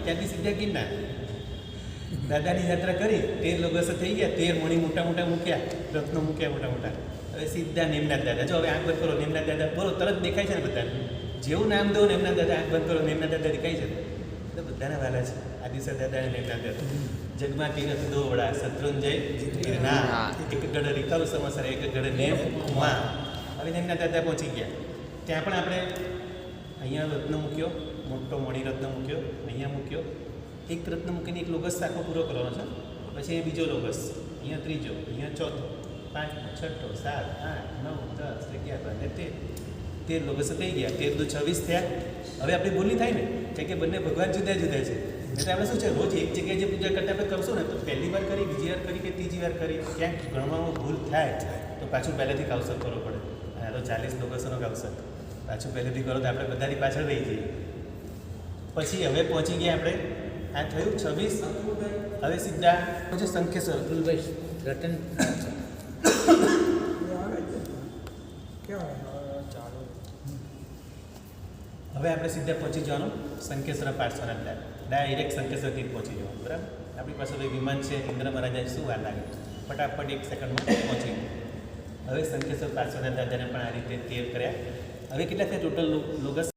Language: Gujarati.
ત્યાંથી સીધા ગિરનાર. દાદાની યાત્રા કરી 13 લોગસ થઈ ગયા, 13 મણી મોટા મોટા મૂક્યા, રત્નો મૂક્યા મોટા મોટા. હવે સીધા નેમનાથ દાદા. જો હવે આંખ બંધ કરો, નેમનાથ દાદા બોલો, તરત દેખાય છે ને બધાને. જેવું નામ દો નેમનાથ દાદા, આંખ બંધ કરો, નેમનાથ દાદા દેખાય છે. તો બધાના વાલા છે આદિસર દાદા અને નેમનાથ દાદા. જગમાં તીરથ દોવડા શત્રુંજય ગિરનાર, એક ગઢ રિકવ સમસર, એક ગઢ નેમ માં. હવે નેમનાથ દાદા પહોંચી ગયા. ત્યાં પણ આપણે અહીંયા રત્ન મૂક્યો, મોટો મણિરત્ન મૂક્યો, અહીંયા મૂક્યો. એક રત્ન મૂકીને એક લોગસ આખો પૂરો કરવાનો છે. પછી અહીંયા બીજો લોગસ, અહીંયા ત્રીજો, અહીંયા ચોથો, પાંચમો, છઠ્ઠો, 7, 8, 9, 10, 11, 12 13. 13 લોગસ થઈ ગયા. 13 દુ 26 થયા. હવે આપણી ભૂલની થાય ને કે બંને ભગવાન જુદા જુદા છે. એટલે આપણે શું છે, રોજ એક જગ્યાએ જે પૂજા કરતા આપણે કરશું ને, તો પહેલી વાર કરી, બીજી વાર કરી કે ત્રીજી વાર કરી, ક્યાંક ગણવામાં ભૂલ થાય તો પાછું પહેલેથી કાવસર કરવો પડે. અને આ તો 40 લોગસનો કાવસર, પાછું પહેલેથી કરો તો આપણે બધાની પાછળ રહી જઈએ. પછી હવે પહોંચી ગયા આપણે, આ થયું 26. હવે સીધા પછી સંકેશ્વર. રતન હવે આપણે સીધા પહોંચી જવાનું સંકેશ્વર પાર્શ્વનાથ દાદા. ડાયરેક્ટ સંકેશ્વરથી પહોંચી જવાનું. બરાબર. આપણી પાસે તો વિમાન છે, ઇન્દ્ર મહારાજાને શું વાર લાગે, ફટાફટ 1 સેકન્ડમાં પહોંચી ગયું. હવે સંકેશ્વર પાર્શ્વનાથ દાદાને પણ આ રીતે 13 કર્યા. હવે કેટલા થયા ટોટલ લોગસ?